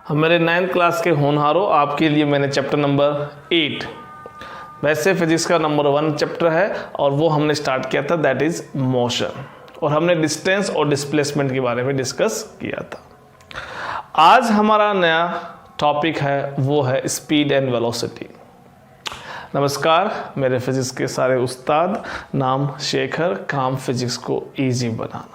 मेरे 9th class के होनहारों, आपके लिए मैंने चैप्टर नंबर 8, वैसे फिजिक्स का नंबर 1 चैप्टर है और वो हमने स्टार्ट किया था, दैट इज़ मोशन, और हमने डिस्टेंस और डिस्प्लेसमेंट के बारे में डिस्कस किया था। आज हमारा नया टॉपिक है, वो है स्पीड एंड वेलोसिटी। नमस्कार, मेरे फिजिक्स के सारे उस्ताद, नाम शेखर, काम फिजिक्स को इजी बनाना।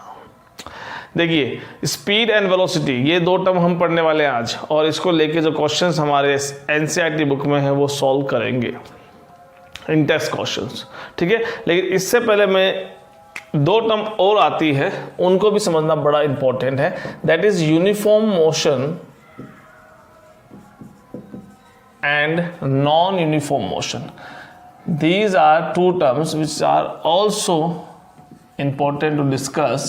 देखिए, स्पीड एंड वेलोसिटी ये दो टर्म हम पढ़ने वाले हैं आज, और इसको लेके जो क्वेश्चंस हमारे एनसीईआरटी बुक में है वो सॉल्व करेंगे इन टेस्ट क्वेश्चंस, ठीक है। लेकिन इससे पहले मैं दो टर्म और आती है, उनको भी समझना बड़ा इंपॉर्टेंट है, that is uniform motion and non-uniform motion. These are two terms which are also important to discuss.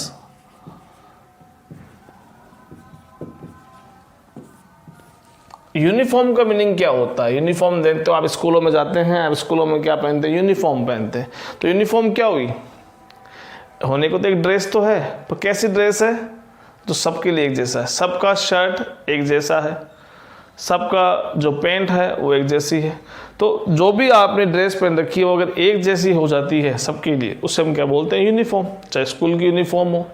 Uniform का मीनिंग क्या होता है? यूनिफॉर्म देखते हो, आप स्कूलों में जाते हैं, आप स्कूलों में क्या पहनते हैं? यूनिफॉर्म पहनते हैं। तो यूनिफॉर्म क्या हुई? होने को तो एक ड्रेस तो है, पर कैसी ड्रेस है? तो सबके लिए एक जैसा है, सबका शर्ट एक जैसा है, सबका जो पैंट है वो एक जैसी है। तो जो भी आपने ड्रेस पहन रखी है वो अगर एक जैसी हो जाती है सबके लिए, उससे हम क्या बोलते हैं? यूनिफॉर्म। चाहे स्कूल की यूनिफॉर्म हो,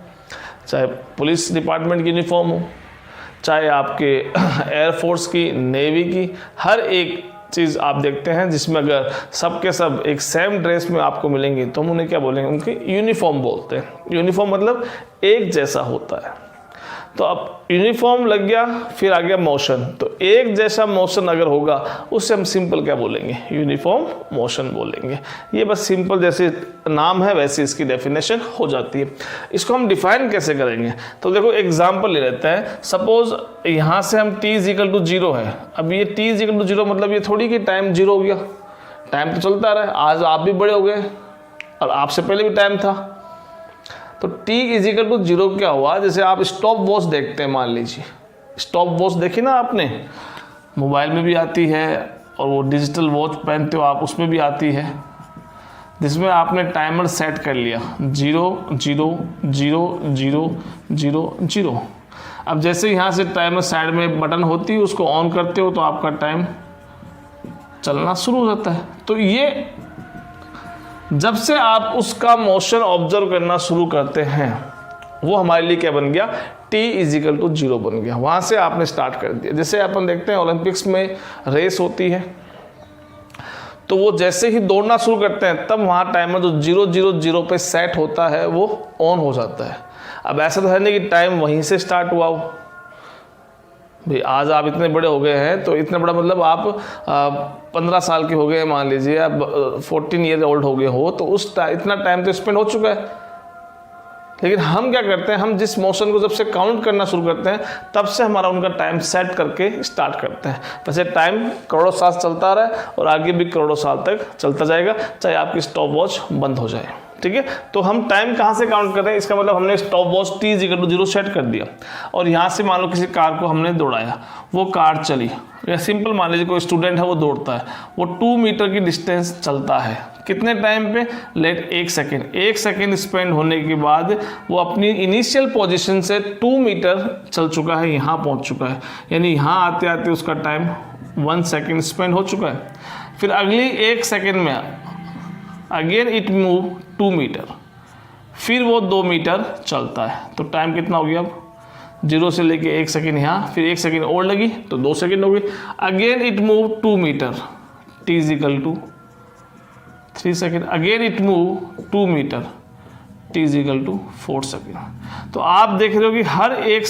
चाहे पुलिस डिपार्टमेंट की यूनिफॉर्म हो, चाहे आपके एयरफोर्स की, नेवी की, हर एक चीज़ आप देखते हैं जिसमें अगर सब के सब एक सेम ड्रेस में आपको मिलेंगे तो हम उन्हें क्या बोलेंगे? उनके यूनिफॉर्म बोलते हैं। यूनिफॉर्म मतलब एक जैसा होता है। तो अब यूनिफॉर्म लग गया, फिर आ गया मोशन। तो एक जैसा मोशन अगर होगा उससे हम सिंपल क्या बोलेंगे? यूनिफॉर्म मोशन बोलेंगे। ये बस सिंपल जैसे नाम है वैसे इसकी डेफिनेशन हो जाती है। इसको हम डिफाइन कैसे करेंगे? तो देखो एग्जांपल ले लेते हैं। सपोज यहाँ से हम t = 0 है। अब ये t = 0 मतलब ये थोड़ी कि टाइम 0 हो गया, टाइम तो चलता रहा है। आज आप भी बड़े हो गए और आपसे पहले भी टाइम था। तो t = 0 क्या हुआ? जैसे आप स्टॉप वॉच देखते हैं, मान लीजिए स्टॉप वॉच देखी ना आपने, मोबाइल में भी आती है और वो डिजिटल वॉच पहनते हो आप, उसमें भी आती है, जिसमें आपने टाइमर सेट कर लिया 0 0 0 0 0 0। अब जैसे यहाँ से टाइमर साइड में बटन होती है, उसको ऑन करते हो तो आपका टाइम चलना शुरू हो जाता है। तो ये जब से आप उसका मोशन ऑब्जर्व करना शुरू करते हैं वो हमारे लिए क्या बन गया? t = 0 बन गया। वहाँ से आपने स्टार्ट कर दिया। जैसे अपन देखते हैं ओलंपिक्स में रेस होती है, तो वो जैसे ही दौड़ना शुरू करते हैं तब वहाँ टाइमर जो 0 0 0 पे सेट होता है वो ऑन हो जाता है। अब ऐसा तो है नहीं कि टाइम वहीं से स्टार्ट हुआ हो। भाई आज आप इतने बड़े हो गए हैं, तो इतना बड़ा मतलब आप 15 साल के हो गए हैं, मान लीजिए आप 14 ईयर ओल्ड हो गए हो, तो इतना टाइम तो स्पेंड हो चुका है। लेकिन हम क्या करते हैं? हम जिस मोशन को जब से काउंट करना शुरू करते हैं तब से हमारा उनका टाइम सेट करके स्टार्ट करते हैं। वैसे टाइम करोड़ों साल चलता रहा है और आगे भी करोड़ों साल तक चलता जाएगा, चाहे आपकी स्टॉप वॉच बंद हो जाए, ठीक है। तो हम टाइम कहाँ से काउंट कर रहे हैं? इसका मतलब हमने स्टॉप वॉच t = 0 सेट कर दिया, और यहाँ से मान लो किसी कार को हमने दौड़ाया, वो कार चली, या सिंपल मान लीजिए कोई स्टूडेंट है वो दौड़ता है, वो 2 मीटर की डिस्टेंस चलता है। कितने टाइम पे? Late 1 second. 1 सेकेंड स्पेंड होने के बाद वो अपनी इनिशियल पोजीशन से 2 मीटर चल चुका है, यहाँ पहुँच चुका है, यानी यहाँ आते आते उसका टाइम 1 सेकेंड स्पेंड हो चुका है। फिर अगली 1 सेकेंड में अगेन इट मूव 2 मीटर, फिर वो 2 मीटर चलता है। तो टाइम कितना हो गया? अब 0 से लेके 1 सेकेंड यहाँ, फिर 1 सेकेंड और लगी तो 2 सेकेंड हो गई। Again it move 2 metre, t = 3 second. Again it move 2 metre, t = 4 second. तो आप देख रहे हो कि हर एक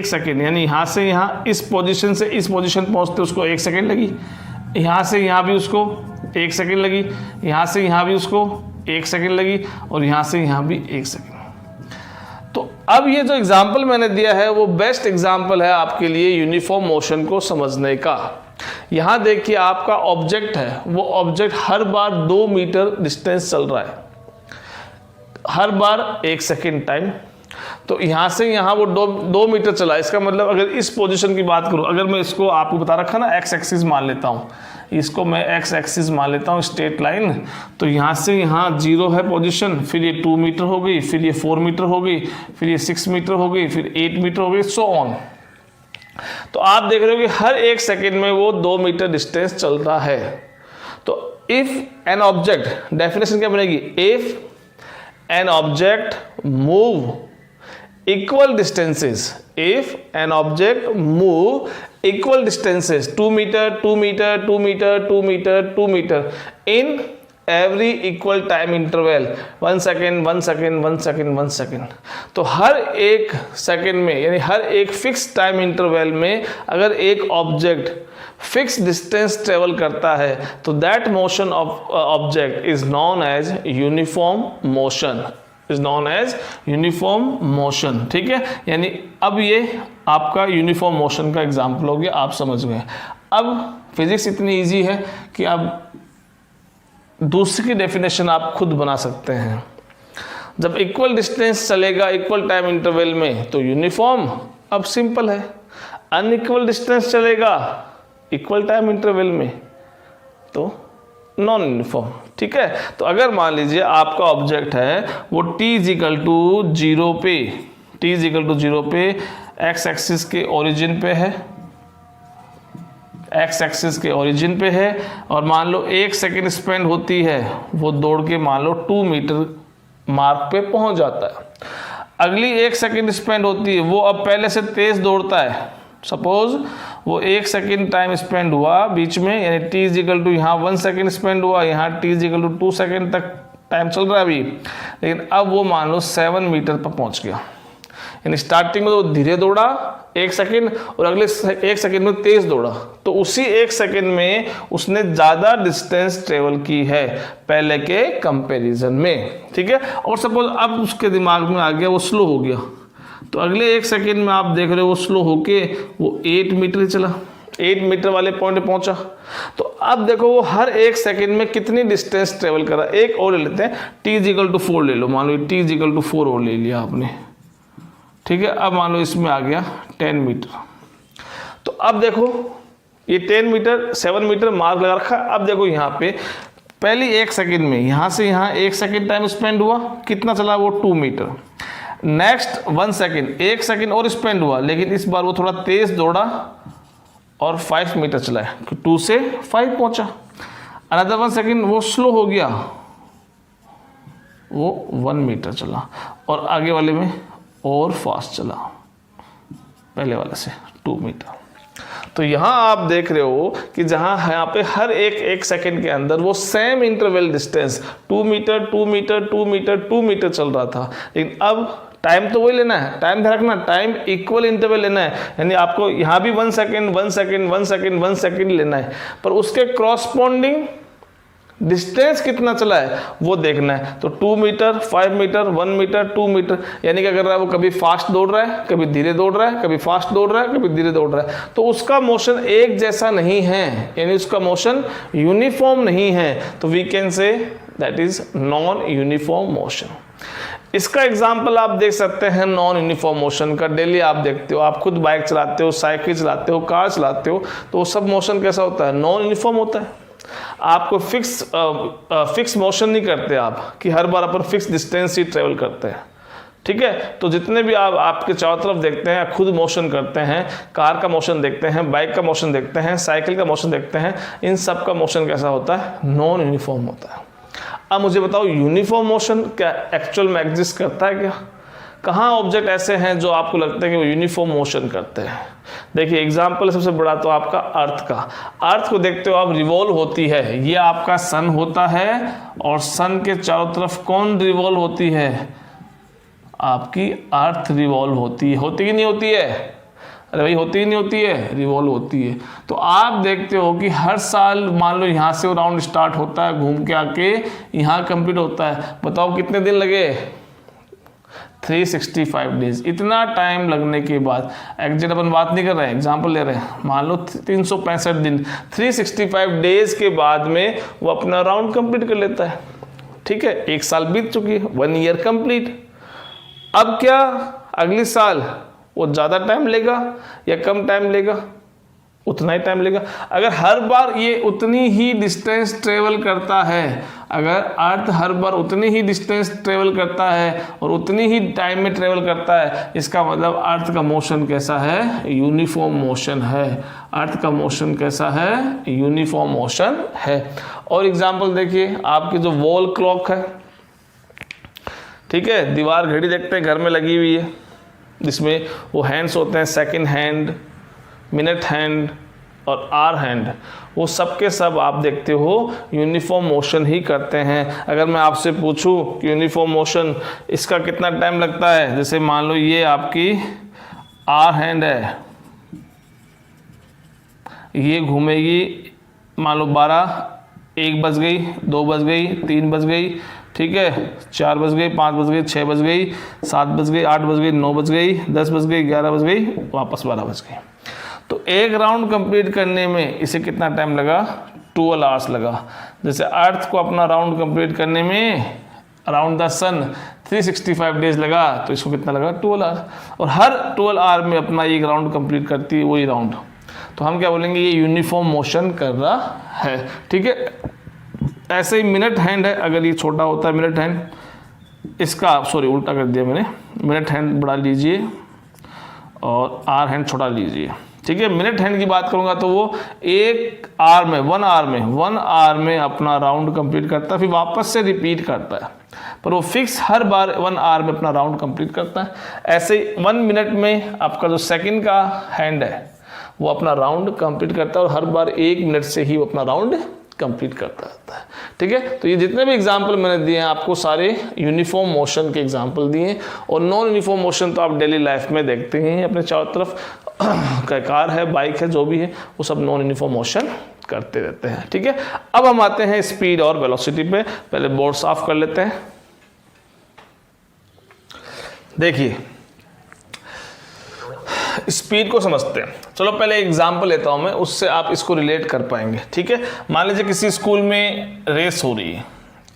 सेकेंड, यानी यहाँ से यहाँ इस पोजीशन से इस पोजीशन पहुँचते उसको 1 सेकेंड लगी, यहाँ से यहाँ भी उसको 1 सेकेंड लगी, यहाँ से यहाँ भी उसको 1 सेकेंड लगी, और यहाँ से यहाँ भी 1 सेकेंड। तो अब ये जो एग्जाम्पल मैंने दिया है वो बेस्ट एग्जाम्पल है आपके लिए यूनिफॉर्म मोशन को समझने का। यहाँ देखिए आपका ऑब्जेक्ट है, वो ऑब्जेक्ट हर बार 2 मीटर डिस्टेंस चल रहा है, हर बार 1 सेकेंड टाइम। तो यहाँ से यहाँ वो 2 मीटर चला। इसका मतलब अगर इस पोजीशन की बात करूँ, अगर मैं इसको आपको बता रखा ना x एक्सिस मान लेता हूँ, इसको मैं x एक्सिस मान लेता हूँ स्ट्रेट लाइन, तो यहाँ से यहाँ 0 है पोजीशन, फिर ये 2 मीटर हो गई, फिर ये 4 मीटर हो गई, फिर ये 6 मीटर हो गई, फिर 8 मीटर हो गई, सो ऑन। तो आप देख रहे हो कि हर 1 सेकेंड में वो 2 मीटर डिस्टेंस चल रहा है। तो इफ एन ऑब्जेक्ट, डेफिनेशन क्या बनेगी, if an object move equal distances, if an object move equal distances 2 meter 2 meter 2 meter 2 meter 2 meter in every equal time interval 1 second 1 second 1 second 1 second, तो हर 1 second में यानी हर एक fix time interval में अगर एक object fix distance travel करता है तो that motion of object is known as uniform motion, is known as uniform motion. ठीक है, यानी अब ये आपका यूनिफॉर्म मोशन का एग्जाम्पल हो गया, आप समझ गए। अब फिजिक्स इतनी इजी है कि आप दूसरी की डेफिनेशन आप खुद बना सकते हैं। जब इक्वल डिस्टेंस चलेगा इक्वल टाइम इंटरवल में तो यूनिफॉर्म, अब सिंपल है। अनइक्वल डिस्टेंस चलेगा इक्वल टाइम इंटरवल में तो नॉन यूनिफॉर्म। ठीक है, तो अगर मान लीजिए आपका ऑब्जेक्ट है वो t=0 पे, t=0 पे एक्स एक्सिस के ओरिजिन पे है, एक्स एक्सिस के ओरिजिन पे है, और मान लो 1 सेकेंड स्पेंड होती है, वो दौड़ के मान लो 2 मीटर मार्क पे पहुंच जाता है। अगली 1 सेकेंड स्पेंड होती है, वो अब पहले से तेज दौड़ता है। सपोज वो 1 सेकेंड टाइम स्पेंड हुआ बीच में, यानी t= यहाँ 1 सेकेंड स्पेंड हुआ, यहाँ t= 2 सेकेंड तक टाइम चल रहा है अभी, लेकिन अब वो मान लो 7 मीटर पर पहुंच गया। यानी स्टार्टिंग में तो धीरे दौड़ा 1 सेकेंड और अगले 1 सेकेंड में तेज दौड़ा, तो उसी 1 सेकेंड में उसने ज़्यादा डिस्टेंस ट्रेवल की है पहले के कंपैरिजन में। ठीक है, और सपोज अब उसके दिमाग में आ गया वो स्लो हो गया, तो अगले 1 सेकेंड में आप देख रहे हो वो स्लो होके वो 8 मीटर चला, 8 मीटर वाले पॉइंट पे पहुंचा। तो अब देखो वो हर 1 सेकेंड में कितनी डिस्टेंस ट्रेवल कर रहा है। एक और ले लेते हैं, t=4 ले लो, मान लो t=4 और ले लिया आपने। ठीक है, अब मान लो इसमें आ गया 10 मीटर। तो अब देखो ये 10 मीटर 7 मीटर मार्क लगा रखा। अब देखो यहाँ पे पहली 1 सेकेंड में यहाँ से यहाँ 1 सेकेंड टाइम स्पेंड हुआ, कितना चला वो 2 मीटर। नेक्स्ट 1 सेकेंड 1 सेकेंड और स्पेंड हुआ, लेकिन इस बार वो थोड़ा तेज दौड़ा और 5 मीटर चला है, 2 से 5 पहुंचा। अनदर 1 सेकेंड वो स्लो हो गया, वो 1 मीटर चला, और आगे वाले में और फास्ट चला, पहले वाले से 2 मीटर। तो यहाँ आप देख रहे हो कि जहाँ यहाँ पे हर 1 सेकेंड के अंदर वो same interval distance 2 metre 2 metre 2 metre 2 metre चल रहा था, लेकिन अब टाइम तो वही लेना है, टाइम ध्यान रखना, टाइम इक्वल इंटरवल लेना है। यानी आपको यहाँ भी 1 सेकेंड 1 सेकेंड 1 सेकेंड 1 सेकेंड लेना है, पर उसके क्रॉसपोंडिंग डिस्टेंस कितना चला है वो देखना है। तो 2 मीटर 5 मीटर 1 मीटर 2 मीटर, यानी क्या कर रहा है वो कभी फास्ट दौड़ रहा है, कभी धीरे दौड़ रहा है, कभी फास्ट दौड़ रहा है, कभी धीरे दौड़ रहा है, तो उसका मोशन एक जैसा नहीं है, यानी उसका मोशन यूनिफॉर्म नहीं है। तो we can say that is non uniform motion. इसका एग्जाम्पल आप देख सकते हैं नॉन यूनिफॉर्म मोशन का। डेली आप देखते हो, आप खुद बाइक चलाते हो, साइकिल चलाते हो, कार चलाते हो, तो वो सब मोशन कैसा होता है, नॉन यूनिफॉर्म होता है। आपको फिक्स मोशन नहीं करते आप कि हर बार अपन फिक्स डिस्टेंस ही ट्रेवल करते हैं। ठीक है, तो जितने भी आप आपके चारों तरफ देखते हैं, खुद मोशन करते हैं, कार का मोशन देखते हैं, बाइक का मोशन देखते हैं, साइकिल का मोशन देखते हैं, इन सब का मोशन कैसा होता है, नॉन यूनिफॉर्म होता है। अब मुझे बताओ यूनिफॉर्म मोशन क्या एक्चुअल में एग्जिस्ट करता है क्या? कहाँ ऑब्जेक्ट ऐसे हैं जो आपको लगता है कि वो यूनिफॉर्म मोशन करते हैं? देखिए एग्जाम्पल सबसे बड़ा तो आपका अर्थ का। अर्थ को देखते हो आप, रिवॉल्व होती है, ये आपका सन होता है, और सन के चारों तरफ कौन रिवॉल्व होती है, आपकी अर्थ रिवॉल्व होती है। होती कि नहीं होती है? अरे भाई होती ही नहीं होती है, रिवॉल्व होती है। तो आप देखते हो कि हर साल मान लो यहाँ से राउंड स्टार्ट होता है, घूम के आके यहाँ कंप्लीट होता है। बताओ कितने दिन लगे? 365 डेज। इतना टाइम लगने के बाद, एग्जैक्ट अपन बात नहीं कर रहे हैं, एग्जाम्पल ले रहे हैं, मान लो 365 दिन, 365 डेज के बाद में वो अपना राउंड कंप्लीट कर लेता है। ठीक है, 1 साल बीत चुकी है, 1 ईयर कंप्लीट। अब क्या अगले साल वो ज़्यादा टाइम लेगा या कम टाइम लेगा? उतना ही टाइम लेगा। अगर हर बार ये उतनी ही डिस्टेंस ट्रेवल करता है, अगर अर्थ हर बार उतनी ही डिस्टेंस ट्रेवल करता है और उतनी ही टाइम में ट्रेवल करता है, इसका मतलब अर्थ का मोशन कैसा है? यूनिफॉर्म मोशन है। अर्थ का मोशन कैसा है? यूनिफॉर्म मोशन है। और एग्जांपल देखिए, आपकी जो वॉल क्लॉक है, ठीक है, दीवार घड़ी देखते हैं घर में लगी हुई है, जिसमें वो हैंड्स होते हैं, सेकंड हैंड, मिनट हैंड और आवर हैंड, वो सब के सब आप देखते हो यूनिफॉर्म मोशन ही करते हैं। अगर मैं आपसे पूछूं कि यूनिफॉर्म मोशन इसका कितना टाइम लगता है, जैसे मान लो ये आपकी आवर हैंड है, ये घूमेगी, मान लो 12, 1 बज गई, 2 बज गई, 3 बज गई, ठीक है, 4 बज गई, 5 बज गई, 6 बज गई, 7 बज गई, 8 बज गई, 9 बज गई, 10 बज गई, 11 बज गई, वापस 12 बज गई। तो एक राउंड कंप्लीट करने में इसे कितना टाइम लगा? 12 आवर्स लगा। जैसे अर्थ को अपना राउंड कंप्लीट करने में अराउंड द सन 365 डेज लगा, तो इसको कितना लगा? 12 आवर्स। और हर 12 आवर में अपना एक राउंड कंप्लीट करती है वही राउंड, तो हम क्या बोलेंगे? ये यूनिफॉर्म मोशन कर रहा है, ठीक है। ऐसे ही मिनट हैंड है, अगर ये छोटा होता है मिनट हैंड, इसका सॉरी उल्टा कर दिया मैंने, मिनट हैंड बड़ा लीजिए और आवर हैंड छोटा लीजिए, ठीक है। मिनट हैंड की बात करूंगा तो वो 1 आवर में 1 आवर में अपना राउंड कंप्लीट करता है, फिर वापस से रिपीट करता है, पर वो फिक्स हर बार 1 आवर में अपना राउंड कंप्लीट करता है। ऐसे 1 मिनट में आपका जो सेकंड का हैंड है वो अपना राउंड कंप्लीट करता है और हर बार 1 मिनट से ही वो अपना राउंड कंप्लीट करता रहता है, ठीक है। तो ये जितने भी एग्जाम्पल मैंने दिए हैं आपको सारे यूनिफॉर्म मोशन के एग्जाम्पल दिए हैं, और नॉन यूनिफॉर्म मोशन तो आप डेली लाइफ में देखते हैं अपने चारों तरफ, कार है, बाइक है, जो भी है वो सब नॉन यूनिफॉर्म मोशन करते रहते हैं, ठीक है। अब हम आते हैं स्पीड और वेलोसिटी पे। पहले बोर्ड साफ कर लेते हैं। देखिए स्पीड को समझते हैं। चलो पहले एग्जाम्पल लेता हूं मैं, उससे आप इसको रिलेट कर पाएंगे, ठीक है। मान लीजिए किसी स्कूल में रेस हो रही है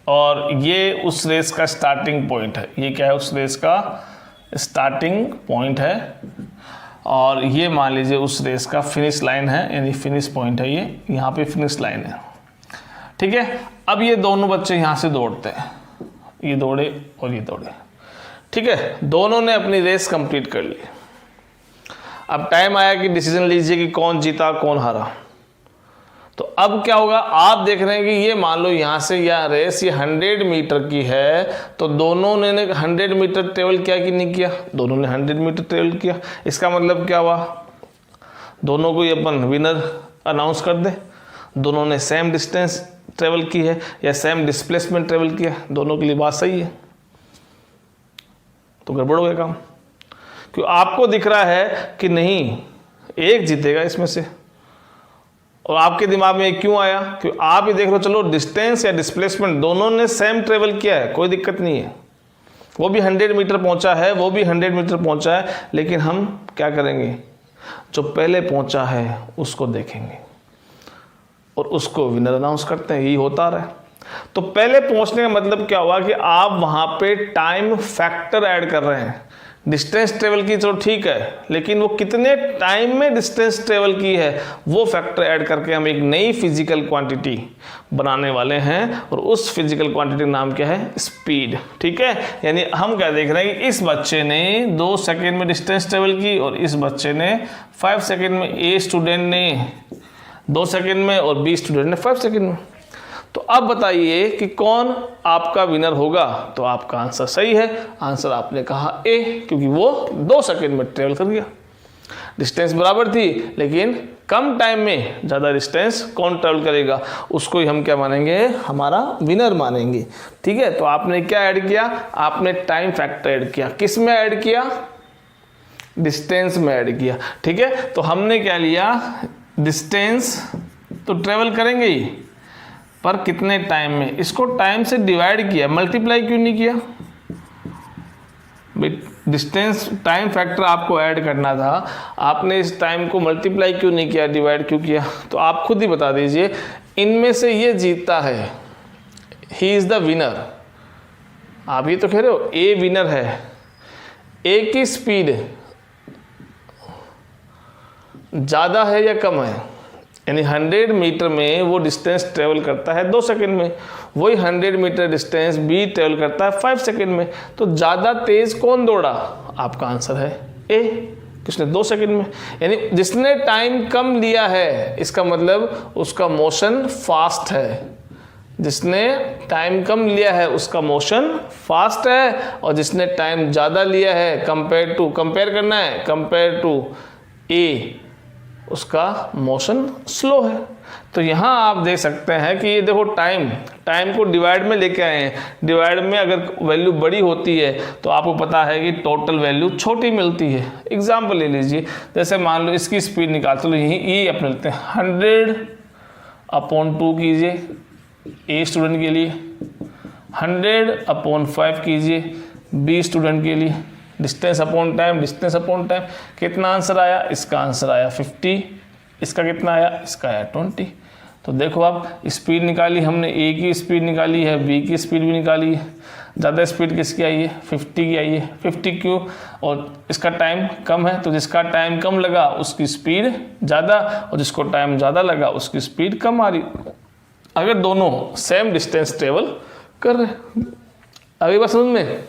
और ये उस रेस का स्टार्टिंग पॉइंट है। ये क्या है? उस रेस का स्टार्टिंग पॉइंट है, और ये मान लीजिए उस रेस का फिनिश लाइन है, यानी फिनिश पॉइंट है, ये यहाँ पे फिनिश लाइन है, ठीक है। अब ये दोनों बच्चे यहाँ से दौड़ते हैं, ये दौड़े और ये दौड़े, ठीक है। दोनों ने अपनी रेस कंप्लीट कर ली। अब टाइम आया कि डिसीजन लीजिए कि कौन जीता कौन हारा। तो अब क्या होगा? आप देख रहे हैं कि ये मान लो यहाँ से यह रेस ये 100 मीटर की है, तो दोनों ने 100 मीटर ट्रेवल किया कि नहीं किया? दोनों ने 100 मीटर ट्रेवल किया। इसका मतलब क्या हुआ? दोनों को ये अपन विनर अनाउंस कर दे। दोनों ने सेम डिस्टेंस ट्रेवल की है या सेम डिस्प्लेसमेंट ट्रेवल किया, दोनों के लिए बात सही है। तो गड़बड़ हो गया काम, क्यों? आपको दिख रहा है कि नहीं एक जीतेगा इसमें से, और आपके दिमाग में एक क्यों आया? क्यों आप ये देख लो, चलो डिस्टेंस या डिस्प्लेसमेंट दोनों ने सेम ट्रेवल किया है, कोई दिक्कत नहीं है। वो भी 100 मीटर पहुंचा है, वो भी 100 मीटर पहुंचा है, लेकिन हम क्या करेंगे? जो पहले पहुंचा है उसको देखेंगे और उसको विनर अनाउंस करते हैं। यही होता रहा। तो पहले पहुंचने का मतलब क्या हुआ कि आप वहां पे टाइम फैक्टर ऐड कर रहे हैं। डिस्टेंस ट्रेवल की चलो ठीक है, लेकिन वो कितने टाइम में डिस्टेंस ट्रेवल की है वो फैक्टर ऐड करके हम एक नई फिजिकल क्वांटिटी बनाने वाले हैं, और उस फिजिकल क्वांटिटी का नाम क्या है? स्पीड, ठीक है। यानी हम क्या देख रहे हैं कि इस बच्चे ने 2 सेकेंड में डिस्टेंस ट्रेवल की और इस बच्चे ने 5 सेकेंड में, ए स्टूडेंट ने 2 सेकेंड में और बी स्टूडेंट ने 5 सेकेंड में। तो अब बताइए कि कौन आपका विनर होगा? तो आपका आंसर सही है, आंसर आपने कहा ए, क्योंकि वो 2 सेकेंड में ट्रेवल कर गया। डिस्टेंस बराबर थी लेकिन कम टाइम में ज़्यादा डिस्टेंस कौन ट्रेवल करेगा उसको ही हम क्या मानेंगे? हमारा विनर मानेंगे, ठीक है। तो आपने क्या ऐड किया? आपने टाइम फैक्टर ऐड किया। किस में ऐड किया? डिस्टेंस में ऐड किया, ठीक है। तो हमने क्या लिया? डिस्टेंस तो ट्रेवल करेंगे ही, पर कितने टाइम में? इसको टाइम से डिवाइड किया, मल्टीप्लाई क्यों नहीं किया? डिस्टेंस टाइम फैक्टर आपको ऐड करना था, आपने इस टाइम को मल्टीप्लाई क्यों नहीं किया, डिवाइड क्यों किया? तो आप खुद ही बता दीजिए। इनमें से ये जीतता है, ही इज द विनर। आप ये तो कह रहे हो ए विनर है, ए की स्पीड ज़्यादा है या कम है, यानी 100 मीटर में वो डिस्टेंस ट्रेवल करता है 2 सेकंड में, वही 100 मीटर डिस्टेंस बी ट्रेवल करता है 5 सेकंड में। तो ज़्यादा तेज़ कौन दौड़ा? आपका आंसर है ए, किसने 2 सेकंड में। यानी जिसने टाइम कम लिया है इसका मतलब उसका मोशन फास्ट है, जिसने टाइम कम लिया है उसका मोशन फास्ट है, और जिसने टाइम ज़्यादा लिया है कंपेयर करना है कंपेयर टू ए, उसका मोशन स्लो है। तो यहाँ आप देख सकते हैं कि ये देखो टाइम को डिवाइड में लेके आए हैं। डिवाइड में अगर वैल्यू बड़ी होती है तो आपको पता है कि टोटल वैल्यू छोटी मिलती है। एग्जाम्पल ले लीजिए, जैसे मान लो इसकी स्पीड निकाल, चलो यही अपने लेते हैं 100/2 कीजिए ए स्टूडेंट के लिए, 100/5 कीजिए बी स्टूडेंट के लिए, डिस्टेंस अपॉन टाइम कितना आंसर आया? इसका आंसर आया 50, इसका कितना आया? इसका आया 20। तो देखो आप स्पीड निकाली हमने, ए की स्पीड निकाली है, बी की स्पीड भी निकाली है। ज़्यादा स्पीड किसकी आई है? 50 की आई है। 50 क्यों? और इसका टाइम कम है, तो जिसका टाइम कम लगा उसकी स्पीड ज़्यादा, और जिसको टाइम ज़्यादा लगा उसकी स्पीड कम आ रही, अगर दोनों सेम डिस्टेंस ट्रेवल कर रहे। अभी बात समझ में?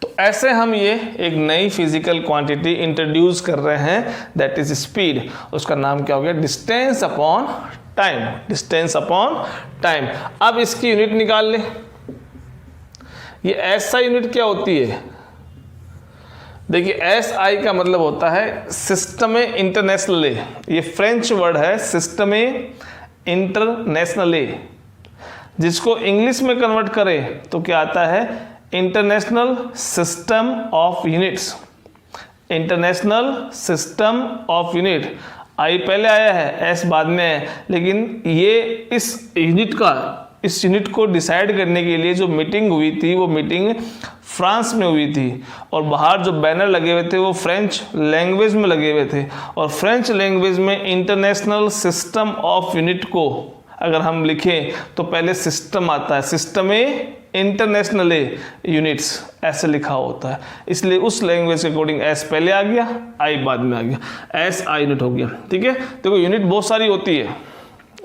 तो ऐसे हम ये एक नई फिजिकल क्वांटिटी इंट्रोड्यूस कर रहे हैं, दैट इज स्पीड। उसका नाम क्या हो गया? Distance upon time. अब इसकी यूनिट निकाल ले। ये ऐसा यूनिट क्या होती है? देखिए SI का मतलब होता है सिस्टमे इंटरनेशनले, ये फ्रेंच वर्ड है सिस्टमे इंटरनेशनले, जिसको इंग्लिश में कन्वर्ट करें तो क्या आता है? International system of units. International system of unit, I पहले आया है, एस बाद में है, लेकिन ये इस यूनिट को डिसाइड करने के लिए जो मीटिंग हुई थी वो मीटिंग फ्रांस में हुई थी, और बाहर जो बैनर लगे हुए थे वो फ्रेंच लैंग्वेज में लगे हुए थे, और फ्रेंच लैंग्वेज में इंटरनेशनल सिस्टम ऑफ यूनिट को अगर हम लिखें तो पहले सिस्टम आता है, सिस्टमे इंटरनेशनले यूनिट्स ऐसे लिखा होता है, इसलिए उस लैंग्वेज के अकॉर्डिंग एस पहले आ गया, आई बाद में आ गया, SI यूनिट हो गया। ठीक है, देखो यूनिट बहुत सारी होती है,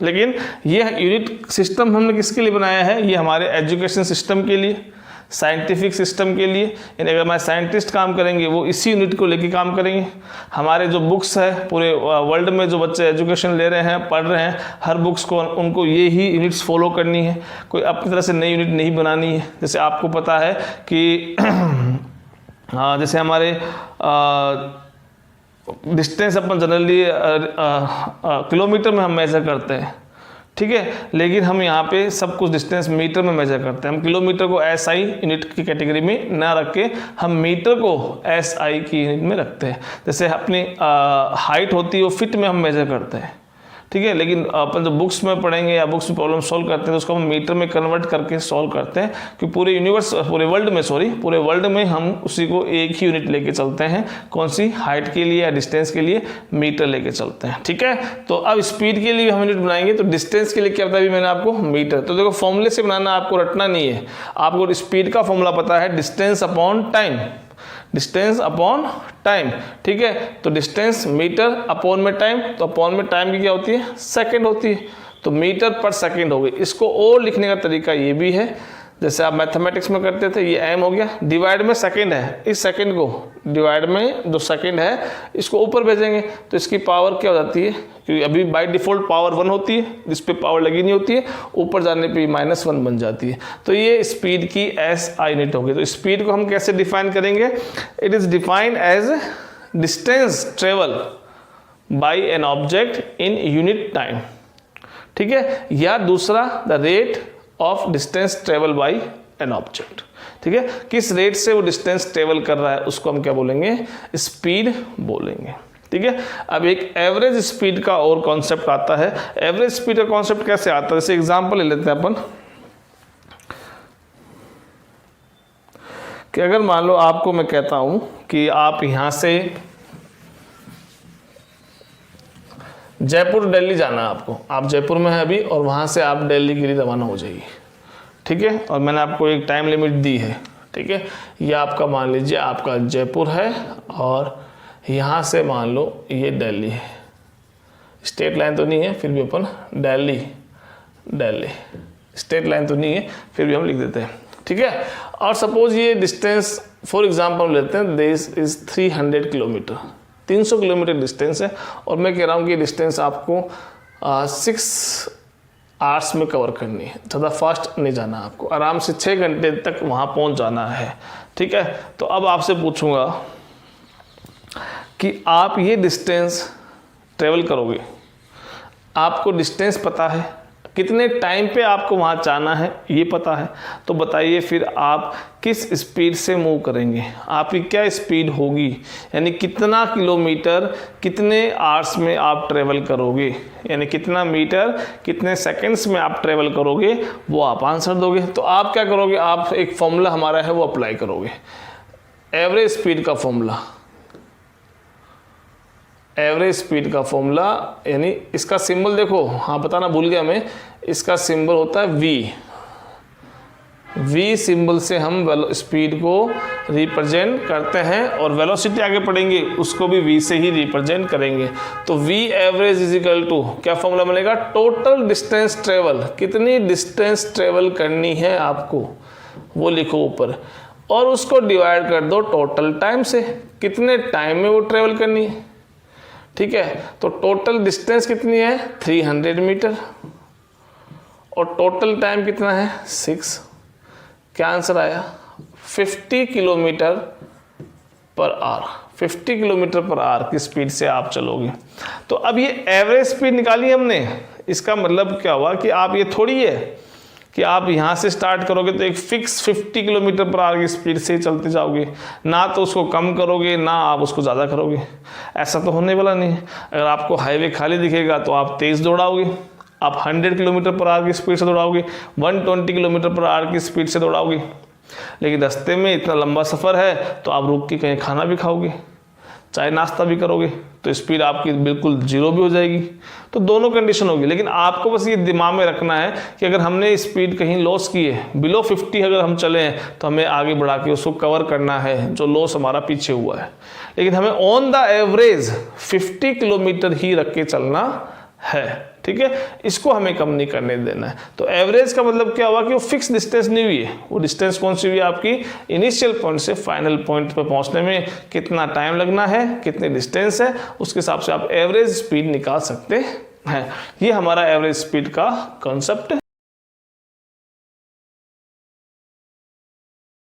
लेकिन ये यूनिट सिस्टम हमने किसके लिए बनाया है? ये हमारे एजुकेशन सिस्टम के लिए, साइंटिफिक सिस्टम के लिए। यानी अगर हमारे साइंटिस्ट काम करेंगे वो इसी यूनिट को लेके काम करेंगे। हमारे जो बुक्स है पूरे वर्ल्ड में जो बच्चे एजुकेशन ले रहे हैं, पढ़ रहे हैं, हर बुक्स को उनको ये ही यूनिट्स फॉलो करनी है, कोई अपनी तरह से नई यूनिट नहीं बनानी है। जैसे आपको पता है कि जैसे हमारे डिस्टेंस अपन जनरली किलोमीटर में हम मेजर करते हैं, ठीक है, लेकिन हम यहाँ पे सब कुछ डिस्टेंस मीटर में मेजर करते हैं। हम किलोमीटर को SI यूनिट की कैटेगरी में ना रख के हम मीटर को SI की यूनिट में रखते हैं। जैसे अपनी हाइट होती है वो फिट में हम मेजर करते हैं, ठीक है, लेकिन अपन जो बुक्स में पढ़ेंगे या बुक्स में प्रॉब्लम सॉल्व करते हैं तो उसको हम मीटर में कन्वर्ट करके सॉल्व करते हैं, कि पूरे वर्ल्ड में हम उसी को एक ही यूनिट लेके चलते हैं। कौन सी? हाइट के लिए या डिस्टेंस के लिए मीटर लेके चलते हैं। ठीक है, तो अब स्पीड के लिए हम यूनिट बनाएंगे, तो डिस्टेंस के लिए क्या बताया मैंने आपको? मीटर। तो देखो फॉर्मूले से बनाना, आपको रटना नहीं है, आपको स्पीड का फॉर्मूला पता है, डिस्टेंस अपॉन टाइम। ठीक है, तो डिस्टेंस मीटर, अपॉन में टाइम, तो अपॉन में टाइम की क्या होती है? सेकंड होती है, तो मीटर पर सेकंड हो गई। इसको और लिखने का तरीका ये भी है, जैसे आप मैथमेटिक्स में करते थे, ये m हो गया, डिवाइड में सेकंड है, इस सेकंड को डिवाइड में जो सेकंड है इसको ऊपर भेजेंगे तो इसकी पावर क्या हो जाती है? क्योंकि अभी बाय डिफॉल्ट पावर 1 होती है, जिस पे पावर लगी नहीं होती है, ऊपर जाने पे -1 बन जाती है। तो ये स्पीड की SI यूनिट होगी। तो स्पीड को हम कैसे डिफाइन करेंगे? It is defined as distance travel by an object in unit time. ठीक है, या दूसरा the rate of distance travel by an object. ठीक है, किस रेट से वो डिस्टेंस ट्रेवल कर रहा है उसको हम क्या बोलेंगे? स्पीड बोलेंगे। ठीक है, अब एक एवरेज स्पीड का और कॉन्सेप्ट आता है। एवरेज स्पीड का कॉन्सेप्ट कैसे आता है? जैसे एग्जांपल ले लेते हैं अपन, कि अगर मान लो आपको मैं कहता हूं कि आप यहां से जयपुर दिल्ली जाना है आपको, आप जयपुर में हैं अभी और वहां से आप दिल्ली के लिए रवाना हो जाइए। ठीक है, और मैंने आपको एक टाइम लिमिट दी है। ठीक है, ये आपका मान लीजिए आपका जयपुर है और यहाँ से मान लो ये दिल्ली है। स्ट्रेट लाइन तो नहीं है, फिर भी अपन दिल्ली, स्ट्रेट लाइन तो नहीं है, फिर भी हम लिख देते हैं, ठीक है। और सपोज ये डिस्टेंस फॉर एग्जांपल हम लेते हैं, this is 300 kilometre, 300 kilometre distance है, और मैं कह रहा हूँ कि डिस्टेंस आपको 6 आवर्स में कवर करनी है, ज़्यादा फास्ट नहीं जाना, आपको आराम से 6 घंटे तक वहाँ पहुँच जाना है, ठीक है। तो अब आपसे पूछूंगा कि आप ये डिस्टेंस ट्रेवल करोगे, आपको डिस्टेंस पता है, कितने टाइम पे आपको वहाँ जाना है ये पता है, तो बताइए फिर आप किस स्पीड से मूव करेंगे, आपकी क्या स्पीड होगी, यानी कितना किलोमीटर कितने आवर्स में आप ट्रेवल करोगे, यानी कितना मीटर कितने सेकंड्स में आप ट्रेवल करोगे, वो आप आंसर दोगे। तो आप क्या करोगे, आप एक फॉर्मूला हमारा है वो अप्लाई करोगे, एवरेज स्पीड का फॉर्मूला, एवरेज स्पीड का फॉर्मूला, यानी इसका सिंबल देखो, हाँ बताना भूल गया मैं, इसका सिंबल होता है वी सिंबल से हम स्पीड को रिप्रेजेंट करते हैं, और वेलोसिटी आगे पढ़ेंगे उसको भी वी से ही रिप्रेजेंट करेंगे। तो v average is equal to क्या फॉर्मूला बनेगा, टोटल डिस्टेंस ट्रेवल, कितनी डिस्टेंस ट्रेवल करनी है आपको वो लिखो ऊपर, और उसको डिवाइड कर दो टोटल टाइम से, कितने टाइम में वो ट्रेवल करनी है, ठीक है। तो टोटल डिस्टेंस कितनी है 300 मीटर, और टोटल टाइम कितना है 6, क्या आंसर आया 50 kilometre per hour, 50 kilometre per hour की स्पीड से आप चलोगे। तो अब ये एवरेज स्पीड निकाली हमने, इसका मतलब क्या हुआ कि आप ये थोड़ी है कि आप यहाँ से स्टार्ट करोगे तो एक फिक्स 50 किलोमीटर पर आवर की स्पीड से ही चलते जाओगे, ना तो उसको कम करोगे ना आप उसको ज़्यादा करोगे, ऐसा तो होने वाला नहीं है। अगर आपको हाईवे खाली दिखेगा तो आप तेज़ दौड़ाओगे, आप 100 किलोमीटर पर आवर की स्पीड से दौड़ाओगे, 120 किलोमीटर पर आवर की स्पीड से दौड़ाओगे, लेकिन रास्ते में इतना लंबा सफ़र है तो आप रुक के कहीं खाना भी खाओगे, चाहे नाश्ता भी करोगे, तो स्पीड आपकी बिल्कुल जीरो भी हो जाएगी। तो दोनों कंडीशन होगी, लेकिन आपको बस ये दिमाग में रखना है कि अगर हमने स्पीड कहीं लॉस की है, बिलो 50 अगर हम चले हैं तो हमें आगे बढ़ा के उसको कवर करना है जो लॉस हमारा पीछे हुआ है, लेकिन हमें ऑन द एवरेज 50 किलोमीटर ही रख के चलना है, ठीक है, इसको हमें कम नहीं करने देना है। तो एवरेज का मतलब क्या हुआ कि वो फिक्स डिस्टेंस नहीं हुई है, वो डिस्टेंस कौन सी हुई है आपकी, इनिशियल पॉइंट से फाइनल पॉइंट पर पहुंचने में कितना टाइम लगना है, कितनी डिस्टेंस है, उसके हिसाब से आप एवरेज स्पीड निकाल सकते हैं। ये हमारा एवरेज स्पीड का कॉन्सेप्ट है।